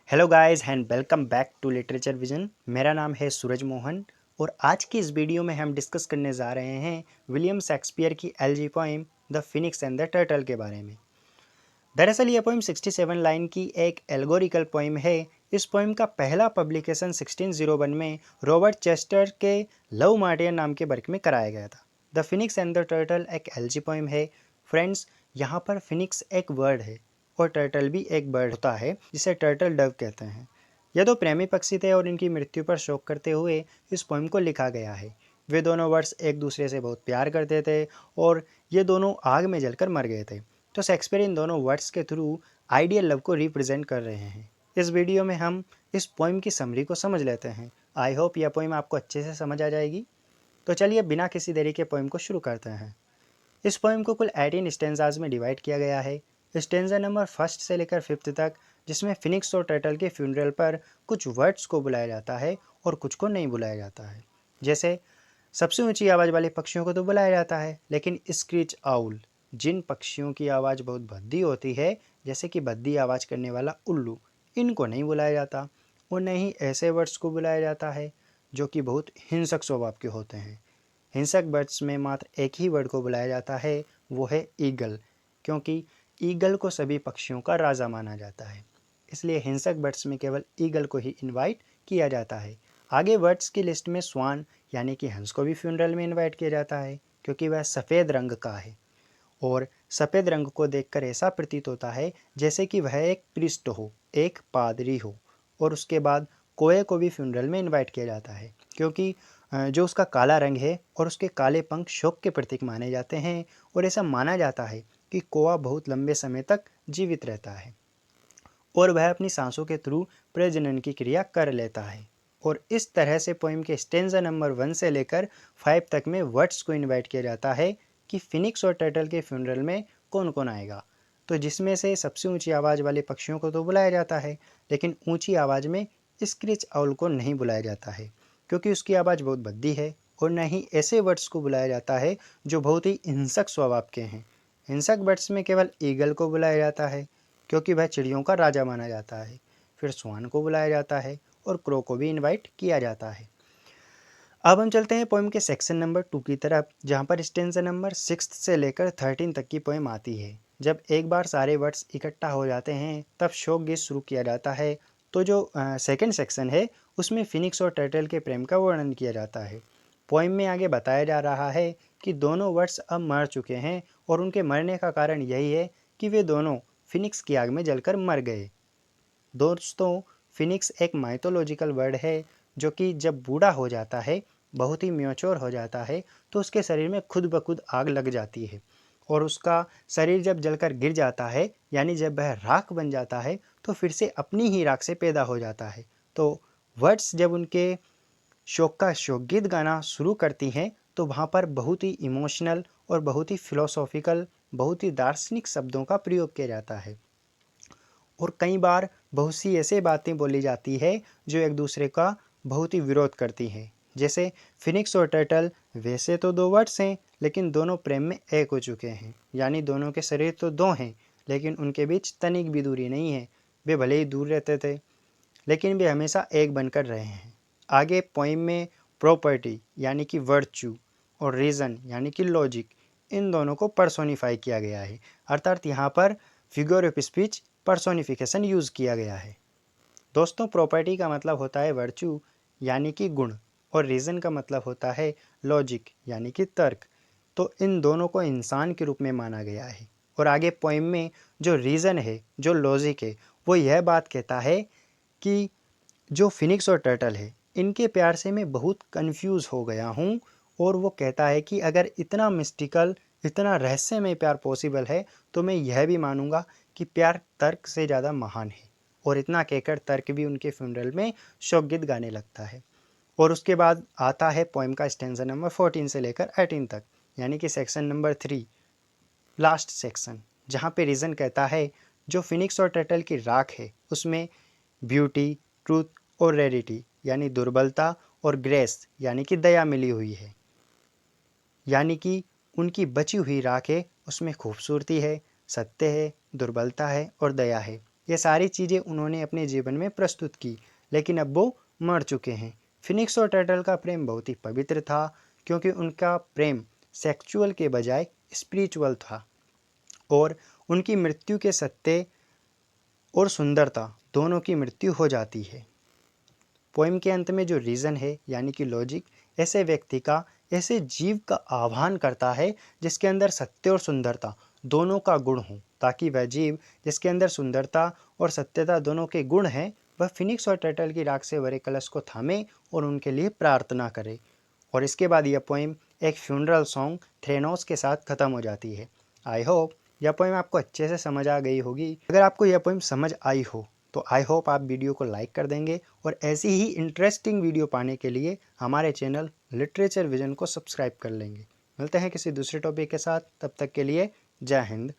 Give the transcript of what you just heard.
Hello guys and welcome back to literature vision. मेरा नाम है सूरज मोहन और आज की इस वीडियो में हम डिस्कस करने जा रहे हैं विलियम शेक्सपियर की LG poem the Phoenix and the turtle के बारे में। दरअसल ये पोइम 67 लाइन की एक एल्गोरिकल पोइम है। इस पोइम का पहला पब्लिकेशन 1601 में रॉबर्ट चेस्टर के लव मार्टियर नाम के वर्क में कराया गया था। The Phoenix and the turtle एक एलजी पोइम है। फ्रेंड्स, यहाँ पर फिनिक्स एक वर्ड है और टर्टल भी एक बर्ड होता है जिसे टर्टल डव कहते हैं। ये दो प्रेमी पक्षी थे और इनकी मृत्यु पर शोक करते हुए इस पोइम को लिखा गया है। वे दोनों वर्ड्स एक दूसरे से बहुत प्यार करते थे और ये दोनों आग में जलकर मर गए थे। तो शेक्सपियर इन दोनों वर्ड्स के थ्रू आइडियल लव को रिप्रेजेंट कर रहे हैं। इस वीडियो में हम इस पोइम की समरी को समझ लेते हैं। आई होप यह पोइम आपको अच्छे से समझ आ जाएगी। तो चलिए बिना किसी देरी के पोइम को शुरू करते हैं। इस पोइम को कुल 18 स्टेंजाज में डिवाइड किया गया है। स्टेंजा नंबर फर्स्ट से लेकर 5th तक, जिसमें फिनिक्स और टर्टल के फ्यूनरल पर कुछ वर्ड्स को बुलाया जाता है और कुछ को नहीं बुलाया जाता है। जैसे सबसे ऊंची आवाज़ वाले पक्षियों को तो बुलाया जाता है, लेकिन स्क्रीच आउल, जिन पक्षियों की आवाज़ बहुत भद्दी होती है जैसे कि भद्दी आवाज़ करने वाला उल्लू, इनको नहीं बुलाया जाता। और न ही ऐसे वर्ड्स को बुलाया जाता है जो कि बहुत हिंसक स्वभाव के होते हैं। हिंसक बर्ड्स में मात्र एक ही बर्ड को बुलाया जाता है, वो है ईगल, क्योंकि ईगल को सभी पक्षियों का राजा माना जाता है। इसलिए हिंसक बर्ड्स में केवल ईगल को ही इनवाइट किया जाता है। आगे बर्ड्स की लिस्ट में स्वान यानी कि हंस को भी फ्यूनरल में इनवाइट किया जाता है, क्योंकि वह सफ़ेद रंग का है और सफ़ेद रंग को देखकर ऐसा प्रतीत होता है जैसे कि वह एक प्रीस्ट हो, एक पादरी हो। और उसके बाद कोए को भी फ्यूनरल में इनवाइट किया जाता है, क्योंकि जो उसका काला रंग है और उसके काले पंख शोक के प्रतीक माने जाते हैं। और ऐसा माना जाता है कि कोआ बहुत लंबे समय तक जीवित रहता है और वह अपनी सांसों के थ्रू प्रजनन की क्रिया कर लेता है। और इस तरह से पोइम के स्टेंजा नंबर 1 से लेकर 5 तक में वर्ड्स को इनवाइट किया जाता है कि फिनिक्स और टर्टल के फ्यूनरल में कौन कौन आएगा। तो जिसमें से सबसे ऊंची आवाज़ वाले पक्षियों को तो बुलाया जाता है, लेकिन ऊंची आवाज़ में स्क्रीच आउल को नहीं बुलाया जाता है, क्योंकि उसकी आवाज़ बहुत भद्दी है। और न ही ऐसे बर्ड्स को बुलाया जाता है जो बहुत ही हिंसक स्वभाव के हैं। हिंसक बर्ड्स में केवल ईगल को बुलाया जाता है, क्योंकि वह चिड़ियों का राजा माना जाता है। फिर स्वान को बुलाया जाता है और क्रो को भी इनवाइट किया जाता है। अब हम चलते हैं पोएम के सेक्शन नंबर 2 की तरफ, जहाँ पर स्टेंजा नंबर 6 से लेकर 13 तक की पोएम आती है। जब एक बार सारे वर्ड्स इकट्ठा हो जाते हैं तब शोक गीत शुरू किया जाता है। तो जो सेकंड सेक्शन है उसमें फिनिक्स और टर्टल के प्रेम का वर्णन किया जाता है। पोएम में आगे बताया जा रहा है कि दोनों वर्ड्स अब मर चुके हैं और उनके मरने का कारण यही है कि वे दोनों फिनिक्स की आग में जलकर मर गए। दोस्तों, फिनिक्स एक माइथोलॉजिकल वर्ड है जो कि जब बूढ़ा हो जाता है, बहुत ही म्योच्योर हो जाता है, तो उसके शरीर में खुद ब खुद आग लग जाती है और उसका शरीर जब जलकर गिर जाता है, यानी जब वह राख बन जाता है, तो फिर से अपनी ही राख से पैदा हो जाता है। तो वर्ड्स जब उनके शोक का शोकगीत गाना शुरू करती हैं तो वहाँ पर बहुत ही इमोशनल और बहुत ही फिलोसॉफिकल, बहुत ही दार्शनिक शब्दों का प्रयोग किया जाता है। और कई बार बहुत सी ऐसे बातें बोली जाती है जो एक दूसरे का बहुत ही विरोध करती हैं। जैसे फिनिक्स और टर्टल वैसे तो दो वर्ड्स हैं, लेकिन दोनों प्रेम में एक हो चुके हैं, यानी दोनों के शरीर तो दो हैं लेकिन उनके बीच तनिक भी दूरी नहीं है। वे भले ही दूर रहते थे लेकिन वे हमेशा एक बनकर रहे हैं। आगे पोइम में प्रॉपर्टी यानी कि वर्च्यू और रीज़न यानी कि लॉजिक, इन दोनों को पर्सोनिफाई किया गया है। अर्थात यहाँ पर figure of speech personification use किया गया है। दोस्तों, प्रॉपर्टी का मतलब होता है वर्च्यू यानी कि गुण और रीज़न का मतलब होता है लॉजिक यानी कि तर्क। तो इन दोनों को इंसान के रूप में माना गया है। और आगे पोइम में जो रीज़न है, जो लॉजिक है, वो यह बात कहता है कि जो फिनिक्स और टर्टल है, इनके प्यार से मैं बहुत कंफ्यूज हो गया हूँ। और वो कहता है कि अगर इतना मिस्टिकल, इतना रहस्यमय प्यार पॉसिबल है तो मैं यह भी मानूंगा कि प्यार तर्क से ज़्यादा महान है। और इतना कहकर तर्क भी उनके फ्यूनरल में शोकगीत गाने लगता है। और उसके बाद आता है पोएम का स्टेंजा नंबर 14 से लेकर 18 तक, यानी कि सेक्शन नंबर 3, लास्ट सेक्शन, जहाँ पे रीज़न कहता है जो फिनिक्स और टर्टल की राख है उसमें ब्यूटी, ट्रूथ और रेरिटी यानी दुर्बलता और ग्रेस यानी कि दया मिली हुई है। यानी कि उनकी बची हुई राख है उसमें खूबसूरती है, सत्य है, दुर्बलता है और दया है। ये सारी चीज़ें उन्होंने अपने जीवन में प्रस्तुत की, लेकिन अब वो मर चुके हैं। फिनिक्स और टर्टल का प्रेम बहुत ही पवित्र था, क्योंकि उनका प्रेम सेक्सुअल के बजाय स्पिरिचुअल था, और उनकी मृत्यु के सत्य और सुंदरता दोनों की मृत्यु हो जाती है। पोएम के अंत में जो रीज़न है यानी कि लॉजिक, ऐसे व्यक्ति का, ऐसे जीव का आह्वान करता है जिसके अंदर सत्य और सुंदरता दोनों का गुण हो, ताकि वह जीव जिसके अंदर सुंदरता और सत्यता दोनों के गुण हैं, वह फिनिक्स और टर्टल की राख से भरे कलश को थामे और उनके लिए प्रार्थना करे। और इसके बाद यह पोएम एक फ्यूनरल सॉन्ग थ्रेनोस के साथ ख़त्म हो जाती है। आई होप यह पोएम आपको अच्छे से समझ आ गई होगी। अगर आपको यह पोएम समझ आई हो तो आई होप आप वीडियो को लाइक कर देंगे, और ऐसी ही इंटरेस्टिंग वीडियो पाने के लिए हमारे चैनल लिटरेचर विजन को सब्सक्राइब कर लेंगे। मिलते हैं किसी दूसरे टॉपिक के साथ, तब तक के लिए जय हिंद।